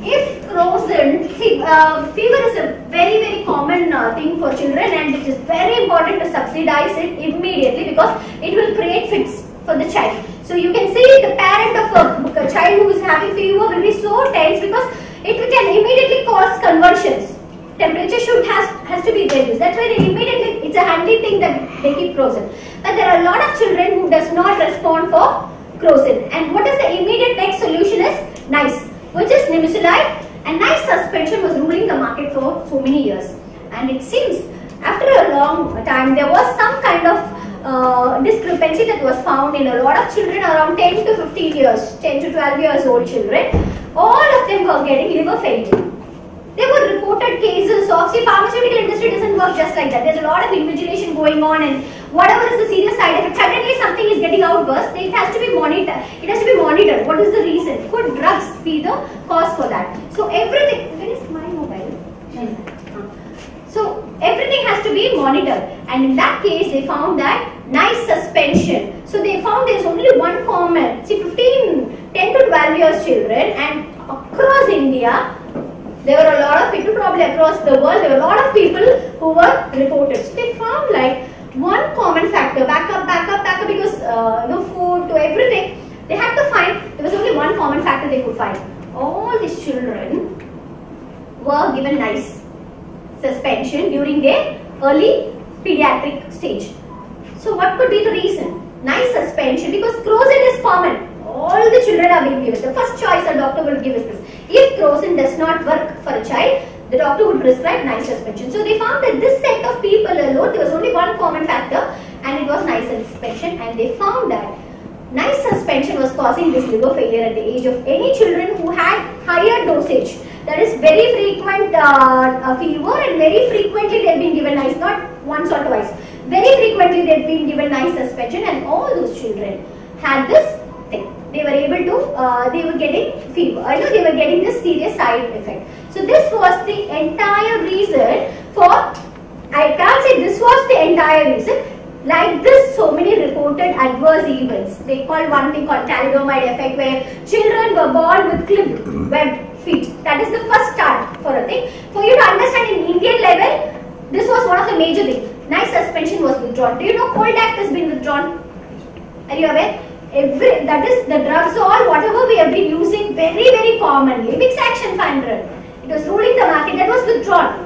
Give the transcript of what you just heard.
if frozen, see, fever is a very common thing for children, and it is very important to subsidize it immediately because it will create fits for the child. So you can see the parent of a child who is having fever will be so tense because it can immediately cause convulsions. Temperature has to be reduced. That's why they immediately, it's a handy thing that they keep frozen. But there are a lot of children who does not respond for frozen. And what is the immediate next solution is NICE, which is nimesulide, and NICE suspension was ruling the market for so many years. And it seems after a long time there was some kind of discrepancy that was found in a lot of children around 10 to 15 years, 10 to 12 years old children. All of them were getting liver failure. There were reported cases of, see, pharmaceutical industry doesn't work just like that. There's a lot of invigilation going on, and whatever is the serious side effect, suddenly something is getting outburst, it has to be monitored. It has to be monitored. What is the reason? Could drugs be the cause for that? So everything, where is my mobile? So everything has to be monitored, and in that case they found that NICE suspension. So they found there's only one common, see, 10 to 12 years children, and across India, there were a lot of people, probably across the world, there were a lot of people who were reported. So they found like one common factor, backup, because food to everything, they had to find, there was only one common factor they could find. All these children were given NICE suspension during their early pediatric stage. So what could be the reason? NICE suspension, because crocin is common. All the children are being given. The first choice a doctor will give is this. If crocin does not work for a child, the doctor would prescribe NICE suspension. So they found that this set of people alone, there was only one common factor, and it was NICE suspension, and they found that NICE suspension was causing this liver failure at the age of any children who had higher dosage. That is very frequent fever, and very frequently they have been given NICE, not once or twice. Very frequently they have been given NICE suspension, and all those children had this thing. They were able to, they were getting fever. I know they were getting this serious side effect. So this was the entire reason for, I can't say this was the entire reason. Like this, so many reported adverse events. They call one thing called thalidomide effect, where children were born with clipped webbed feet. That is the first start for a thing. For you to understand in Indian level, this was one of the major things. NICE suspension was withdrawn. Do you know Cold Act has been withdrawn? Are you aware? That is the drugs or whatever we have been using very commonly. Bix Action 500. It was ruling the market, that was withdrawn.